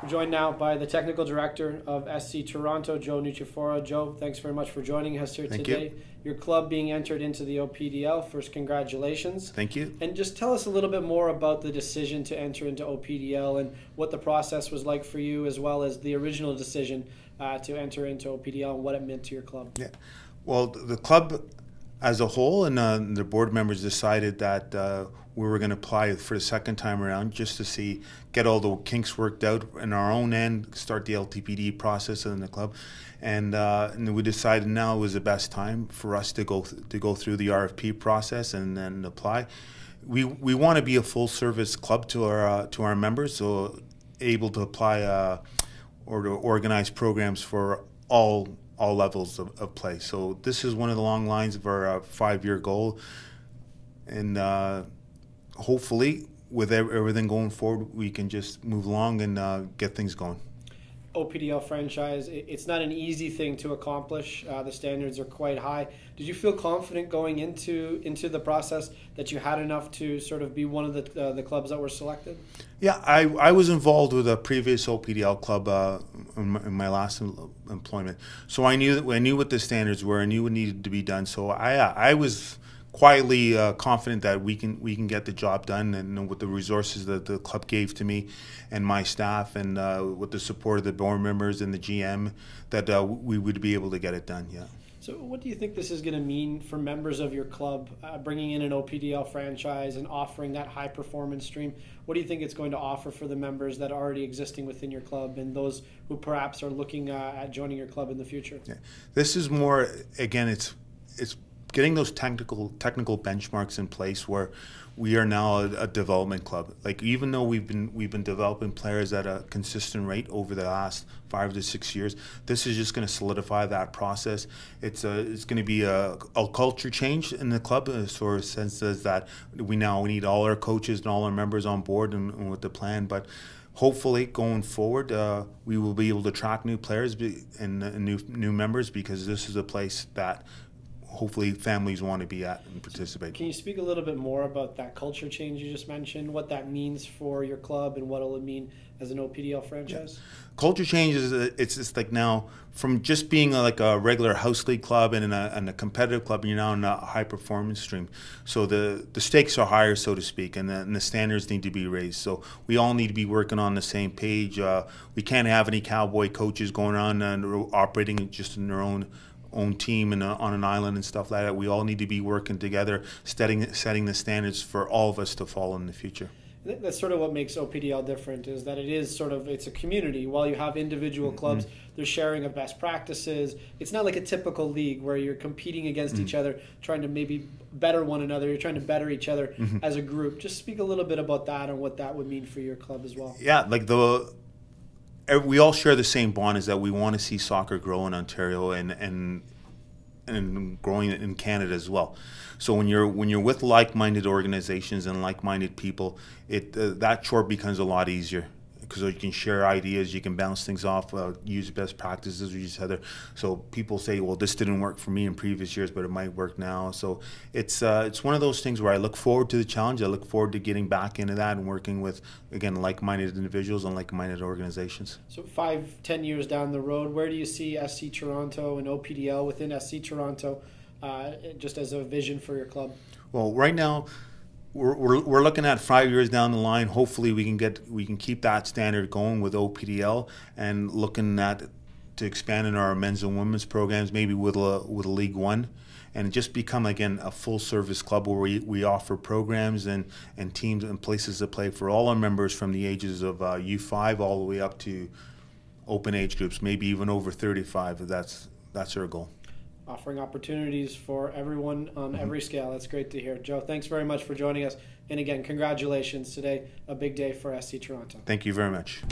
We're joined now by the Technical Director of SC Toronto, Joe Nucifora. Joe, thanks very much for joining us here today. Your club being entered into the OPDL. First, congratulations. Thank you. And just tell us a little bit more about the decision to enter into OPDL and what the process was like for you, as well as the original decision to enter into OPDL and what it meant to your club. Yeah. Well, the club as a whole and the board members decided that we were going to apply for the second time around just to get all the kinks worked out in our own end, start the LTPD process in the club, and we decided now was the best time for us to go through the RFP process and then apply. We want to be a full service club to our members, so able to apply or to organize programs for all levels of play. So this is one of the long lines of our 5-year goal, and hopefully with everything going forward, we can just move along and get things going. OPDL franchise, it's not an easy thing to accomplish. The standards are quite high. Did you feel confident going into the process that you had enough to sort of be one of the clubs that were selected? Yeah, I was involved with a previous OPDL club in my last employment, so I knew what the standards were. I knew what needed to be done. So I was quietly confident that we can get the job done, and with the resources that the club gave to me and my staff, and with the support of the board members and the GM, that we would be able to get it done. Yeah. So what do you think this is going to mean for members of your club, bringing in an OPDL franchise and offering that high performance stream? What do you think it's going to offer for the members that are already existing within your club and those who perhaps are looking at joining your club in the future? Yeah. This is more, again, it's getting those technical benchmarks in place where we are now a development club. Like, even though we've been developing players at a consistent rate over the last 5 to 6 years, this is just going to solidify that process. It's going to be a culture change in the club, sort of sense is that we need all our coaches and all our members on board and with the plan. But hopefully, going forward, we will be able to attract new players and new members, because this is a place that hopefully families want to be at and participate. Can you speak a little bit more about that culture change you just mentioned, what that means for your club and what it'll mean as an OPDL franchise? Yeah. Culture change is it's just like now from just being like a regular house league club and a competitive club, you're now in a high performance stream. So the stakes are higher, so to speak, and the standards need to be raised. So we all need to be working on the same page. We can't have any cowboy coaches going around and operating just in their own team and on an island and stuff like that. We all need to be working together, setting the standards for all of us to follow in the future. That's sort of what makes OPDL different, is that it's a community. While you have individual clubs, they're sharing of best practices. It's not like a typical league where you're competing against each other, trying to maybe better one another. You're trying to better each other as a group. Just speak a little bit about that and what that would mean for your club as well. Yeah, like we all share the same bond, is that we want to see soccer grow in Ontario and growing in Canada as well. So when you're with like-minded organizations and like-minded people, that chore becomes a lot easier, because you can share ideas, you can bounce things off, use best practices with each other. So people say, well, this didn't work for me in previous years, but it might work now. So it's one of those things where I look forward to the challenge. I look forward to getting back into that and working with, again, like-minded individuals and like-minded organizations. So 5-10 years down the road, where do you see SC Toronto and OPDL within SC Toronto, just as a vision for your club? Well, right now, we're looking at 5 years down the line. Hopefully, we can keep that standard going with OPDL, and looking to expand in our men's and women's programs, maybe with a League One, and just become, again, a full service club where we offer programs and teams and places to play for all our members from the ages of U5 all the way up to open age groups, maybe even over 35. That's our goal. Offering opportunities for everyone on every scale. That's great to hear. Joe, thanks very much for joining us. And again, congratulations today. A big day for SC Toronto. Thank you very much.